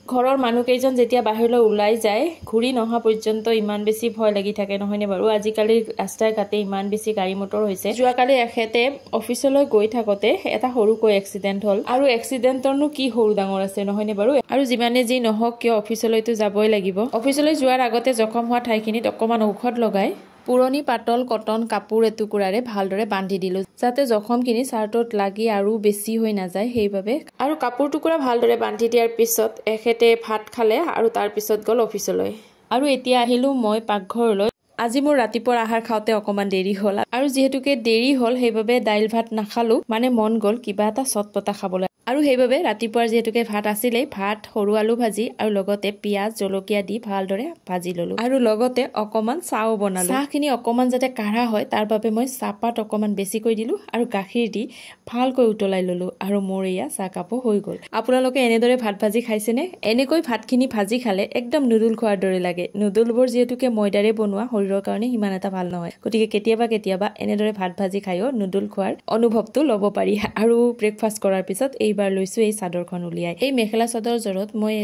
ঘৰৰ মানুহকেইজন যেতিয়া বাহিৰলৈ ওলাই যায় ঘূৰি নহা পৰ্যন্ত ইমান বেছি ভয় লাগি থাকে নহয়নে বাৰু আজিকালি ৰাস্তাই ঘাটে ইমান বেছি গাড়ী মটৰ হৈছে যোৱাকালি এখেতে অফিচলৈ গৈ থাকোতে এটা সৰুকৈ এক্সিডেন্ট হ'ল আৰু এক্সিডেন্টৰনো কি সৰু ডাঙৰ আছে নহয়নে বাৰু আৰু যিমানে যি নহওক কিয় অফিচলৈতো যাবই লাগিব অফিচলৈ যোৱাৰ আগতে জখম হোৱা ঠাইখিনিত অকমান ঔষধ লগাই পুৰণি পাতল কটন কাপোৰ এটুকুৰাৰে ভালদৰে বান্ধি দিলো যাতে জখমখিনি চাৰ্টত লাগি আৰু বেছি হৈ নাযায় সেইভাবে আৰু কাপোৰ টুকুৰা ভালদৰে বান্ধি দিয়াৰ পিছত এখেতে ভাত খালে আৰু তাৰ পিছত গল অফিচলৈ আৰু এতিয়া আহিলো মই পাকঘৰলৈ আজি মোৰ ৰাতিপুৱাৰ আহাৰ খাওঁতে অকমান দেৰি হ'ল আৰু যেহেতুকে দেৰি হ'ল সেইভাবে দাইল ভাত নাখালো মানে মন গল কিবা এটা চটপটা খাবলৈ আৰু সেইভাবে ৰাতিপুৱাৰ যেহেতুকে ভাত আছিলেই ভাত সৰু আলু ভাজি আৰু লগতে পিয়াজ জলকীয়া দি ভালদৰে ভাজি ললো আৰু লগতে অকমান চাও বনালো চাহখিনি অকমান যাতে কাঢ়া হয় তাৰ বাবে মই চাহপাত অকমান বেছিকৈ দিলো আৰু গাখীৰ দি ভালকৈ উতলাই ললো আৰু মোৰ এয়া চাহ কাপো হৈ গল আপোনালোকে এনেদৰে ভাত ভাজি খাইছেনে এনেকৈ ভাতখিনি ভাজি খালে একদম নুডল খোৱাৰ দৰে লাগে নুডলবোৰ যেহেতুকে ময়দাৰে বনোৱা শৰীৰৰ কাৰণে ইমান এটা ভাল নহয় গতিকে কেতিয়াবা এনেদৰে ভাত ভাজি খায়ও নুডল খোৱাৰ অনুভৱটো ল'ব পাৰি আৰু ব্ৰেকফাষ্ট কৰাৰ পিছত এইবাৰ লৈছো এই চাদৰখন উলিয়াই এই মেখেলা চাদৰ জৰত মই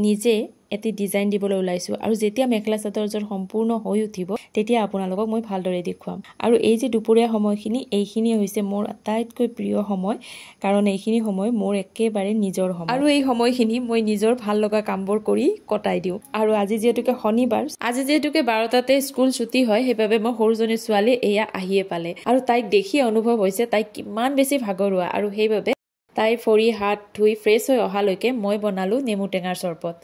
নিজে এটি ডিজাইন দিবলৈ ওলাইছো আৰু যেতিয়া মেখেলা চাদৰ জৰ সম্পূৰ্ণ হৈ উঠিব তেতিয়া আপোনালোকক মই ভালদৰে দেখুৱাম আৰু এই যে দুপৰীয়া সময়খিনি এইখিনি হৈছে মোৰ আটাইতকৈ প্ৰিয় সময় কাৰণ এইখিনি সময় মোৰ একেবাৰে নিজৰ সময় আৰু এই সময়খিনি মই নিজৰ ভাল লগা কামবোৰ কৰি কটাই দিওঁ আৰু আজি যেহেতুকে শনিবাৰ আজি যেহেতুকে 12টাতে স্কুল ছুটি হয় সেইভাবে মই সৰুজনী ছোৱালী এয়া আহিয়ে পালে আৰু তাইক দেখি অনুভৱ হৈছে তাই কিমান বেছি ভাগৰুৱা আৰু সেইভাবে তাই ফৰি হাত ধুই ফ্ৰেছ হৈ অহালৈকে মই বনালো নেমু টেঙাৰ চৰবত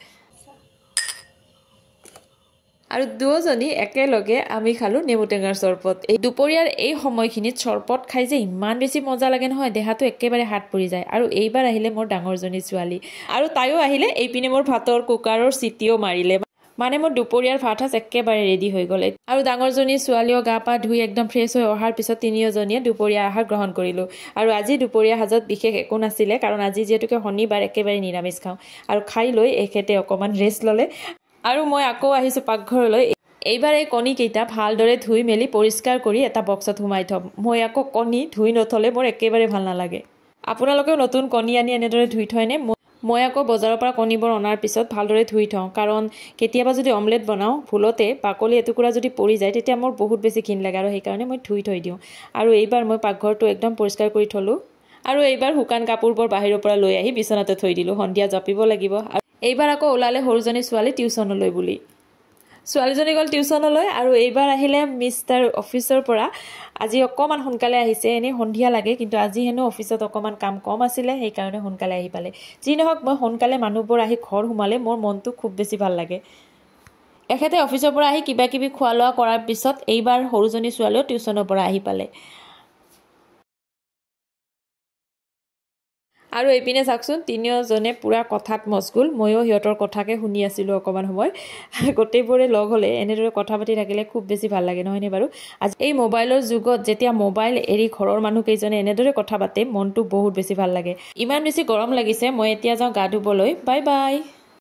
আৰু দুজনী একেলগে আমি খালো নেমু টেঙাৰ চৰবত এই দুপৰীয়াৰ এই সময়খিনিত চৰবত খাই যে ইমান বেছি মজা লাগে নহয় দেহাটো একেবাৰে হাত পৰি যায় আৰু এইবাৰ আহিলে মোৰ ডাঙৰজনী ছোৱালী আৰু তাইও আহিলে এইপিনে মোৰ ভাতৰ কুকাৰৰ চিটিও মাৰিলে মানে মোৰ দুপৰীয়াৰ ভাত সাজ একেবাৰে ৰেডি হৈ গ'ল আৰু ডাঙৰজনী ছোৱালীও গা পা ধুই একদম ফ্ৰেছ হৈ অহাৰ পিছত তিনিওজনীয়ে দুপৰীয়া আহাৰ গ্ৰহণ কৰিলো আৰু আজি দুপৰীয়া সাজত বিশেষ একো নাছিলে কাৰণ আজি যেহেতুকে শনিবাৰ একেবাৰে নিৰামিষ খাওঁ আৰু খাই লৈ এখেতে অকমান ৰেষ্ট ললে আৰু মই আকৌ আহিছো পাকঘৰলৈ এইবাৰ এই কণী কেইটা ভালদৰে ধুই মেলি পৰিষ্কাৰ কৰি এটা বক্সত সোমাই থম মই আকৌ কণী ধুই নথলে মোৰ একেবাৰে ভাল নালাগে আপোনালোকেও নতুন কণী আনি এনেদৰে ধুই থয়নে মই আকৌ বজাৰৰ পৰা কণীবোৰ অনাৰ পিছত ভালদৰে ধুই থওঁ কাৰণ কেতিয়াবা যদি অমলেট বনাওঁ ভুলতে বাকলি এটুকুৰা যদি পৰি যায় তেতিয়া মোৰ বহুত বেছি ঘিণ লাগে আৰু সেইকাৰণে মই ধুই থৈ দিওঁ আৰু এইবাৰ মই পাকঘৰটো একদম পৰিষ্কাৰ কৰি থলো আৰু এইবাৰ শুকান কাপোৰবোৰ বাহিৰৰ পৰা লৈ আহি বিছনাতে থৈ দিলো সন্ধিয়া জাপিব লাগিব এইবাৰ আকৌ ওলালে সৰুজনী ছোৱালী টিউচনলৈ বুলি ছোৱালীজনী গ'ল টিউচনলৈ আৰু এইবাৰ আহিলে মিষ্টাৰ অফিচৰ পৰা আজি অকমান সোনকালে আহিছে এনে সন্ধিয়া লাগে কিন্তু আজি হেনো অফিচত অকমান কাম কম আছিলে সেইকাৰণে সোনকালে আহি পালে যি নহওক মই সোনকালে মানুহবোৰ আহি ঘৰ সোমালে মোৰ মনটো খুব বেছি ভাল লাগে এখেতে অফিচৰ পৰা আহি কিবা কিবি খোৱা লোৱা কৰাৰ পিছত এইবাৰ সৰুজনী ছোৱালীও টিউচনৰ পৰা আহি পালে আৰু এইপিনে চাওকচোন তিনিওজনে পুৰা কথাত মছগুল ময়ো সিহঁতৰ কথাকে শুনি আছিলোঁ অকমান সময় গোটেইবোৰে লগ হ'লে এনেদৰে কথা পাতি থাকিলে খুব বেছি ভাল লাগে নহয়নে বাৰু আজি এই মোবাইলৰ যুগত যেতিয়া মোবাইল এৰি ঘৰৰ মানুহকেইজনে এনেদৰে কথা পাতে মনটো বহুত বেছি ভাল লাগে ইমান বেছি গৰম লাগিছে মই এতিয়া যাওঁ গা ধুবলৈ বাই বাই